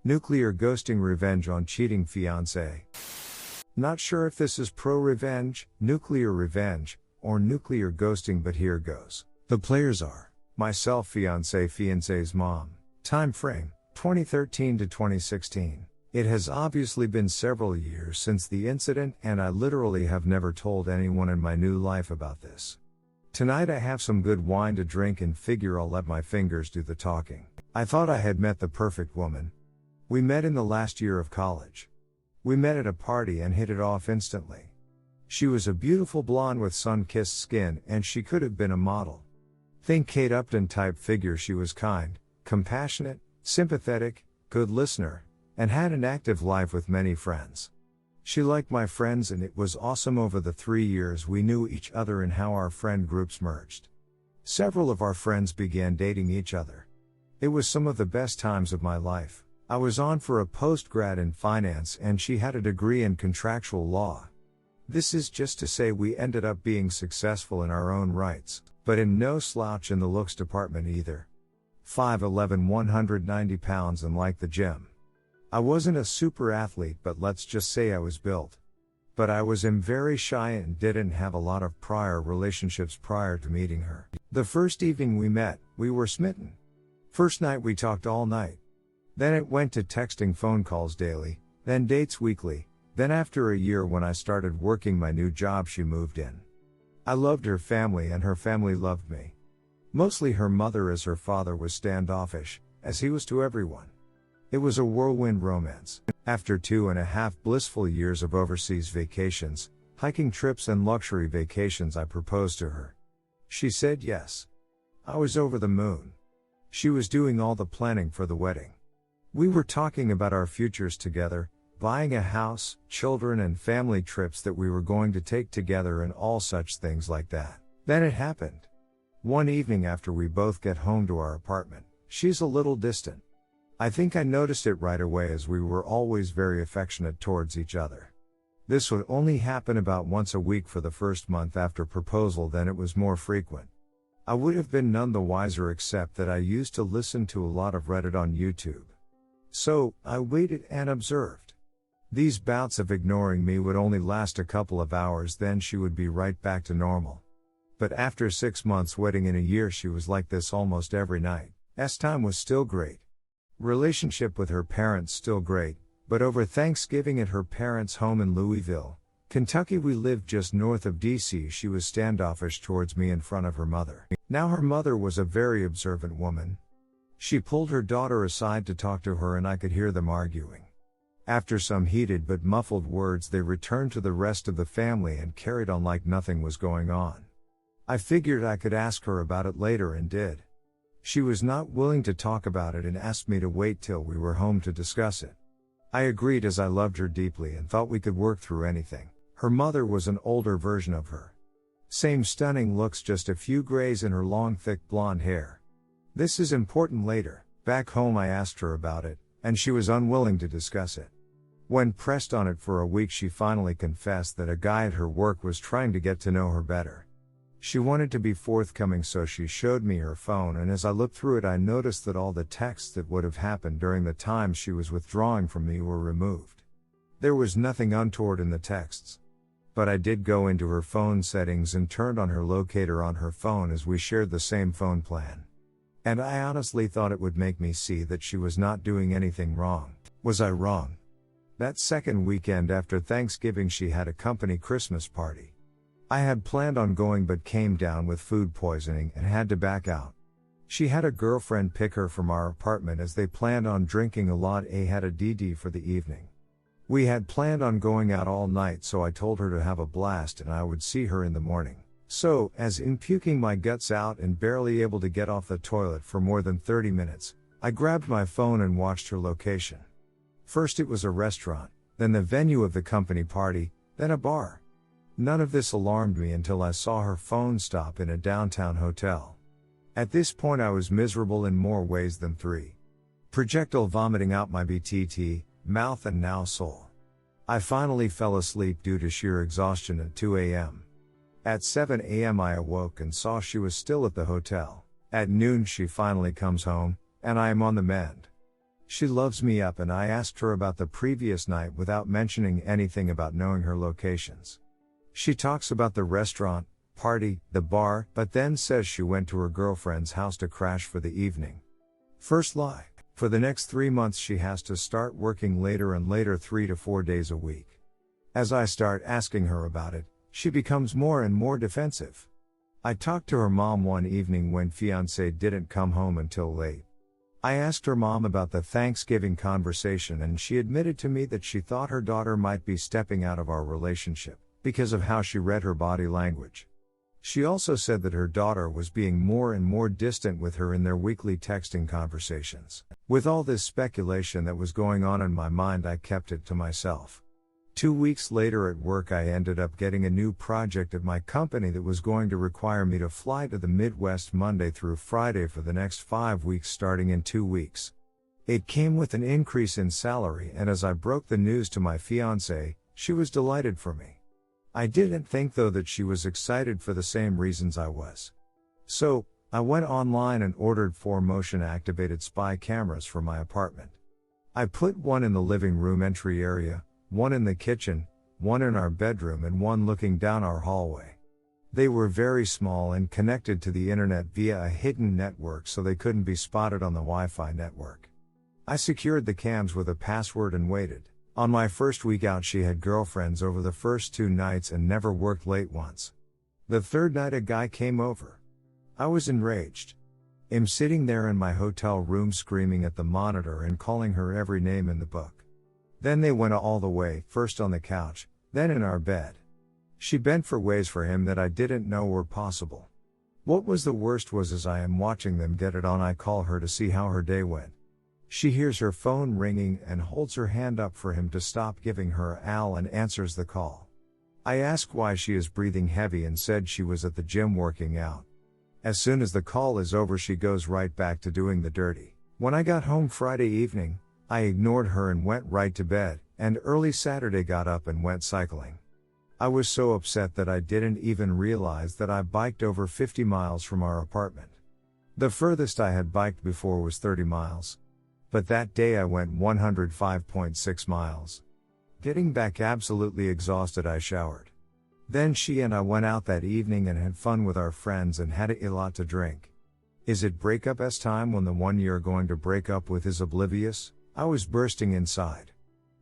Nuclear ghosting revenge on cheating fiance. Not sure if this is pro-revenge, nuclear revenge, or nuclear ghosting, but here goes. The players are myself, fiance's mom. Time frame 2013 to 2016. It has obviously been several years since the incident, and I literally have never told anyone in my new life about this. Tonight I have some good wine to drink and figure I'll let my fingers do the talking. I thought I had met the perfect woman. We met in the last year of college. We met at a party and hit it off instantly. She was a beautiful blonde with sun-kissed skin, and she could have been a model. Think Kate Upton type figure. She was kind, compassionate, sympathetic, good listener, and had an active life with many friends. She liked my friends, and it was awesome over the 3 years we knew each other and how our friend groups merged. Several of our friends began dating each other. It was some of the best times of my life. I was on for a post-grad in finance and she had a degree in contractual law. This is just to say we ended up being successful in our own rights, but in no slouch in the looks department either. 5'11", 190 pounds, and like the gym. I wasn't a super athlete, but let's just say I was built. But I was very shy and didn't have a lot of prior relationships prior to meeting her. The first evening we met, we were smitten. First night we talked all night. Then it went to texting, phone calls daily, then dates weekly, then after a year when I started working my new job she moved in. I loved her family and her family loved me. Mostly her mother, as her father was standoffish, as he was to everyone. It was a whirlwind romance. After 2.5 blissful years of overseas vacations, hiking trips and luxury vacations, I proposed to her. She said yes. I was over the moon. She was doing all the planning for the wedding. We were talking about our futures together, buying a house, children and family trips that we were going to take together and all such things like that. Then it happened. One evening after we both get home to our apartment, she's a little distant. I think I noticed it right away, as we were always very affectionate towards each other. This would only happen about once a week for the first month after proposal, then it was more frequent. I would have been none the wiser except that I used to listen to a lot of Reddit on YouTube. So, I waited and observed. These bouts of ignoring me would only last a couple of hours, then she would be right back to normal. But after 6 months wedding in a year, she was like this almost every night. Time was still great. Relationship with her parents still great, but over Thanksgiving at her parents' home in Louisville, Kentucky, we lived just north of DC, she was standoffish towards me in front of her mother. Now her mother was a very observant woman. She pulled her daughter aside to talk to her and I could hear them arguing. After some heated but muffled words, they returned to the rest of the family and carried on like nothing was going on. I figured I could ask her about it later and did. She was not willing to talk about it and asked me to wait till we were home to discuss it. I agreed, as I loved her deeply and thought we could work through anything. Her mother was an older version of her. Same stunning looks, just a few grays in her long thick blonde hair. This is important later. Back home I asked her about it, and she was unwilling to discuss it. When pressed on it for a week, she finally confessed that a guy at her work was trying to get to know her better. She wanted to be forthcoming, so she showed me her phone, and as I looked through it I noticed that all the texts that would have happened during the time she was withdrawing from me were removed. There was nothing untoward in the texts. But I did go into her phone settings and turned on her locator on her phone, as we shared the same phone plan. And I honestly thought it would make me see that she was not doing anything wrong. Was I wrong? That second weekend after Thanksgiving she had a company Christmas party. I had planned on going but came down with food poisoning and had to back out. She had a girlfriend pick her from our apartment as they planned on drinking a lot. Had a DD for the evening. We had planned on going out all night, so I told her to have a blast and I would see her in the morning. So, as in puking my guts out and barely able to get off the toilet for more than 30 minutes, I grabbed my phone and watched her location. First it was a restaurant, then the venue of the company party, then a bar. None of this alarmed me until I saw her phone stop in a downtown hotel. At this point I was miserable in more ways than 3. Projectile vomiting out my BTT, mouth and now soul. I finally fell asleep due to sheer exhaustion at 2 a.m. At 7 a.m. I awoke and saw she was still at the hotel. At noon she finally comes home, and I am on the mend. She loves me up and I asked her about the previous night without mentioning anything about knowing her locations. She talks about the restaurant, party, the bar, but then says she went to her girlfriend's house to crash for the evening. First lie. For the next 3 months she has to start working later and later 3 to 4 days a week. As I start asking her about it, she becomes more and more defensive. I talked to her mom one evening when Fiance didn't come home until late. I asked her mom about the Thanksgiving conversation and she admitted to me that she thought her daughter might be stepping out of our relationship because of how she read her body language. She also said that her daughter was being more and more distant with her in their weekly texting conversations. With all this speculation that was going on in my mind, I kept it to myself. 2 weeks later at work I ended up getting a new project at my company that was going to require me to fly to the Midwest Monday through Friday for the next 5 weeks starting in 2 weeks. It came with an increase in salary, and as I broke the news to my fiancée, she was delighted for me. I didn't think though that she was excited for the same reasons I was. So, I went online and ordered 4 motion-activated spy cameras for my apartment. I put one in the living room entry area, one in the kitchen, one in our bedroom and one looking down our hallway. They were very small and connected to the internet via a hidden network so they couldn't be spotted on the Wi-Fi network. I secured the cams with a password and waited. On my first week out she had girlfriends over the first 2 nights and never worked late once. The third night a guy came over. I was enraged. I'm sitting there in my hotel room screaming at the monitor and calling her every name in the book. Then they went all the way, first on the couch, then in our bed. She bent for ways for him that I didn't know were possible. What was the worst was as I am watching them get it on I call her to see how her day went. She hears her phone ringing and holds her hand up for him to stop giving her Al and answers the call. I ask why she is breathing heavy and said she was at the gym working out. As soon as the call is over she goes right back to doing the dirty. When I got home Friday evening, I ignored her and went right to bed, and early Saturday got up and went cycling. I was so upset that I didn't even realize that I biked over 50 miles from our apartment. The furthest I had biked before was 30 miles. But that day I went 105.6 miles. Getting back absolutely exhausted I showered. Then she and I went out that evening and had fun with our friends and had a lot to drink. Is it breakup-s time when the one you're going to break up with is oblivious? I was bursting inside.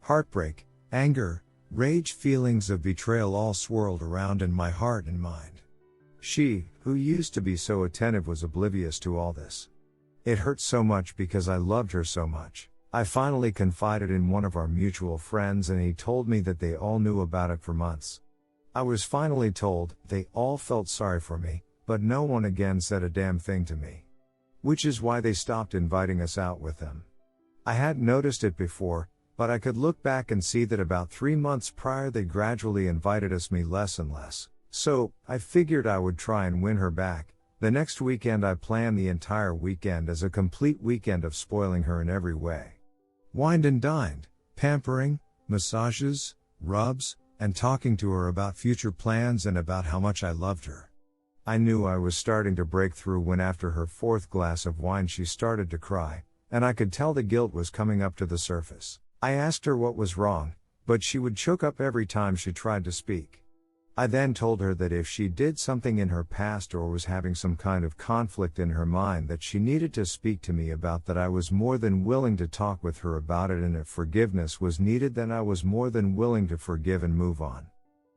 Heartbreak, anger, rage, feelings of betrayal all swirled around in my heart and mind. She, who used to be so attentive, was oblivious to all this. It hurt so much because I loved her so much. I finally confided in one of our mutual friends and he told me that they all knew about it for months. I was finally told, they all felt sorry for me, but no one again said a damn thing to me. Which is why they stopped inviting us out with them. I hadn't noticed it before, but I could look back and see that about 3 months prior they gradually invited me less and less. So, I figured I would try and win her back. The next weekend I planned the entire weekend as a complete weekend of spoiling her in every way. Wined and dined, pampering, massages, rubs, and talking to her about future plans and about how much I loved her. I knew I was starting to break through when after her 4th glass of wine she started to cry. And I could tell the guilt was coming up to the surface. I asked her what was wrong, but she would choke up every time she tried to speak. I then told her that if she did something in her past or was having some kind of conflict in her mind that she needed to speak to me about, that I was more than willing to talk with her about it, and if forgiveness was needed then I was more than willing to forgive and move on.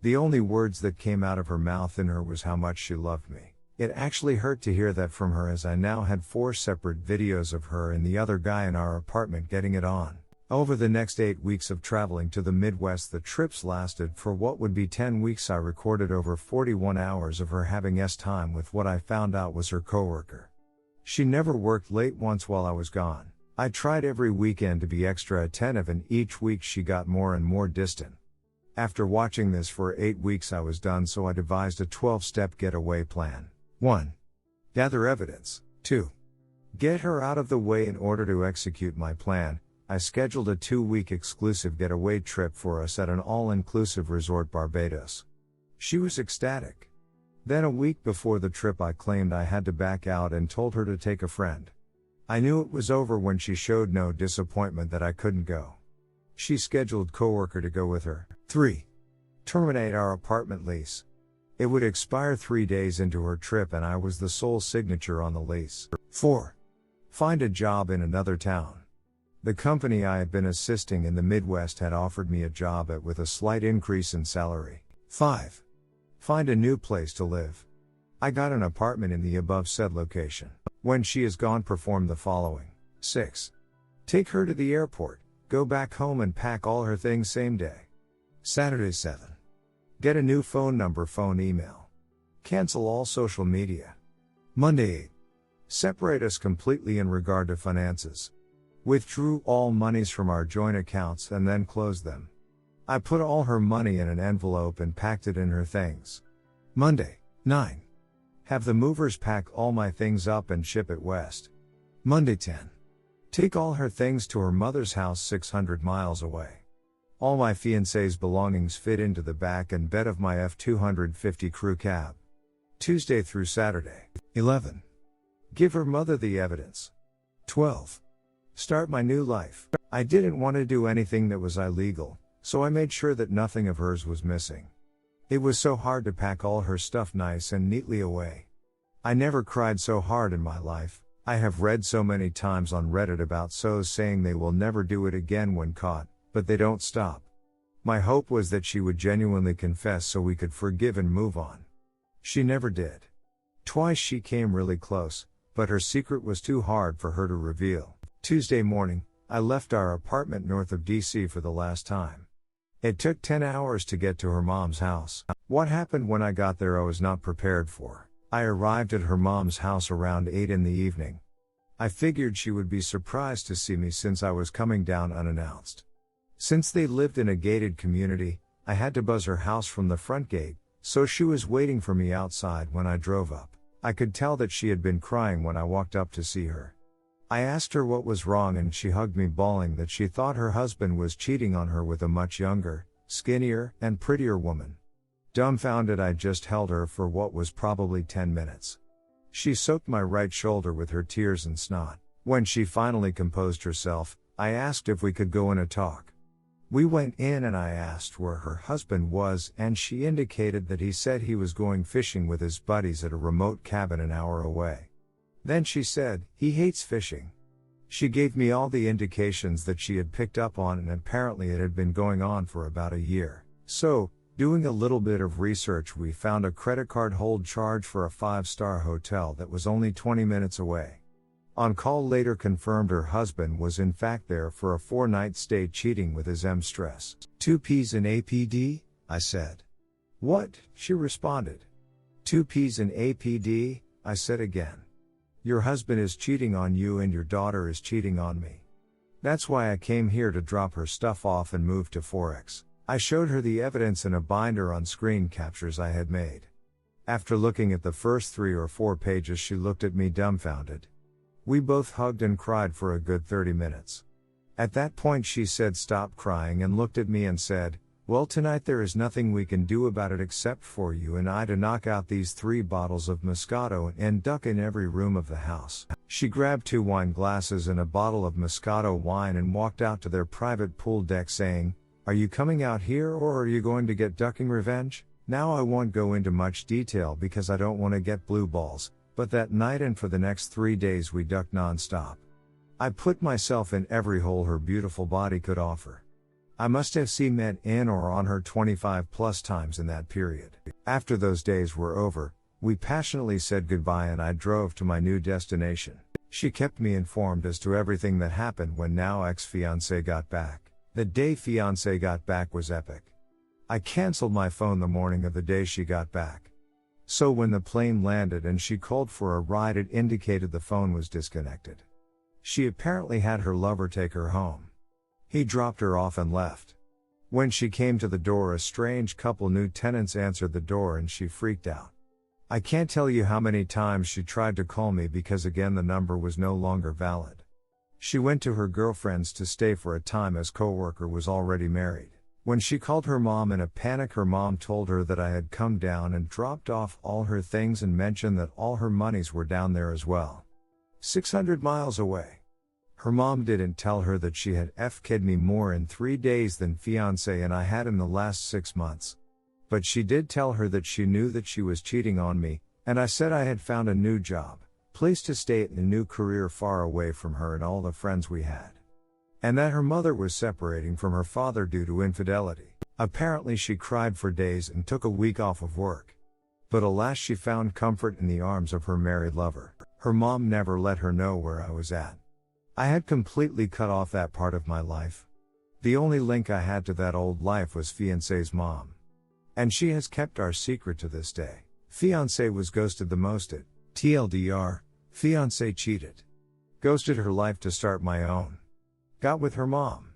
The only words that came out of her mouth in her was how much she loved me. It actually hurt to hear that from her, as I now had 4 separate videos of her and the other guy in our apartment getting it on. Over the next 8 weeks of traveling to the Midwest, the trips lasted for what would be 10 weeks. I recorded over 41 hours of her having time with what I found out was her coworker. She never worked late once while I was gone. I tried every weekend to be extra attentive and each week she got more and more distant. After watching this for 8 weeks I was done, so I devised a 12-step getaway plan. 1. Gather evidence. 2. Get her out of the way. In order to execute my plan, I scheduled a 2-week exclusive getaway trip for us at an all-inclusive resort Barbados. She was ecstatic. Then a week before the trip I claimed I had to back out and told her to take a friend. I knew it was over when she showed no disappointment that I couldn't go. She scheduled coworker to go with her. 3. Terminate our apartment lease. It would expire 3 days into her trip and I was the sole signature on the lease. 4. Find a job in another town. The company I had been assisting in the Midwest had offered me a job with a slight increase in salary. 5. Find a new place to live. I got an apartment in the above said location. When she is gone, perform the following. 6. Take her to the airport, go back home and pack all her things same day. Saturday 7. Get a new phone number, phone, email. Cancel all social media. Monday 8. Separate us completely in regard to finances. Withdrew all monies from our joint accounts and then closed them. I put all her money in an envelope and packed it in her things. Monday 9. Have the movers pack all my things up and ship it west. Monday 10. Take all her things to her mother's house 600 miles away. All my fiance's belongings fit into the back and bed of my F-250 crew cab. Tuesday through Saturday. 11. Give her mother the evidence. 12. Start my new life. I didn't want to do anything that was illegal, so I made sure that nothing of hers was missing. It was so hard to pack all her stuff nice and neatly away. I never cried so hard in my life. I have read so many times on Reddit about SOs saying they will never do it again when caught, but they don't stop. My hope was that she would genuinely confess so we could forgive and move on. She never did. Twice she came really close, but her secret was too hard for her to reveal. Tuesday morning, I left our apartment north of DC for the last time. It took 10 hours to get to her mom's house. What happened when I got there I was not prepared for. I arrived at her mom's house around 8 in the evening. I figured she would be surprised to see me since I was coming down unannounced. Since they lived in a gated community, I had to buzz her house from the front gate, so she was waiting for me outside when I drove up. I could tell that she had been crying when I walked up to see her. I asked her what was wrong and she hugged me, bawling that she thought her husband was cheating on her with a much younger, skinnier, and prettier woman. Dumbfounded, I just held her for what was probably 10 minutes. She soaked my right shoulder with her tears and snot. When she finally composed herself, I asked if we could go in a talk. We went in and I asked where her husband was and she indicated that he said he was going fishing with his buddies at a remote cabin an hour away. Then she said, he hates fishing. She gave me all the indications that she had picked up on and apparently it had been going on for about a year. So, doing a little bit of research, we found a credit card hold charge for a 5-star hotel that was only 20 minutes away. On call later confirmed her husband was in fact there for a 4-night stay, cheating with his M-stress. 2 Ps in APD? I said. What? She responded. 2 Ps in APD? I said again. Your husband is cheating on you and your daughter is cheating on me. That's why I came here to drop her stuff off and move to Forex. I showed her the evidence in a binder on screen captures I had made. After looking at the first 3 or 4 pages, she looked at me dumbfounded. We both hugged and cried for a good 30 minutes. At that point she said stop crying and looked at me and said, well, tonight there is nothing we can do about it except for you and I to knock out these 3 bottles of Moscato and duck in every room of the house. She grabbed 2 wine glasses and a bottle of Moscato wine and walked out to their private pool deck saying, are you coming out here or are you going to get ducking revenge? Now I won't go into much detail because I don't want to get blue balls, but that night and for the next 3 days we ducked non-stop. I put myself in every hole her beautiful body could offer. I must have seen met in or on her 25 plus times in that period. After those days were over, we passionately said goodbye and I drove to my new destination. She kept me informed as to everything that happened when now ex-fiance got back. The day fiance got back was epic. I canceled my phone the morning of the day she got back. So when the plane landed and she called for a ride, it indicated the phone was disconnected. She apparently had her lover take her home. He dropped her off and left. When she came to the door, a strange couple new tenants answered the door and she freaked out. I can't tell you how many times she tried to call me because again the number was no longer valid. She went to her girlfriend's to stay for a time as coworker was already married. When she called her mom in a panic, her mom told her that I had come down and dropped off all her things and mentioned that all her monies were down there as well. 600 miles away. Her mom didn't tell her that she had FK'd me more in 3 days than Fiance and I had in the last 6 months. But she did tell her that she knew that she was cheating on me, and I said I had found a new job, place to stay and a new career far away from her and all the friends we had. And that her mother was separating from her father due to infidelity. Apparently she cried for days and took a week off of work. But alas, she found comfort in the arms of her married lover. Her mom never let her know where I was at. I had completely cut off that part of my life. The only link I had to that old life was Fiance's mom. And she has kept our secret to this day. Fiance was ghosted the most at TLDR, Fiance cheated. Ghosted her life to start my own. Got with her mom.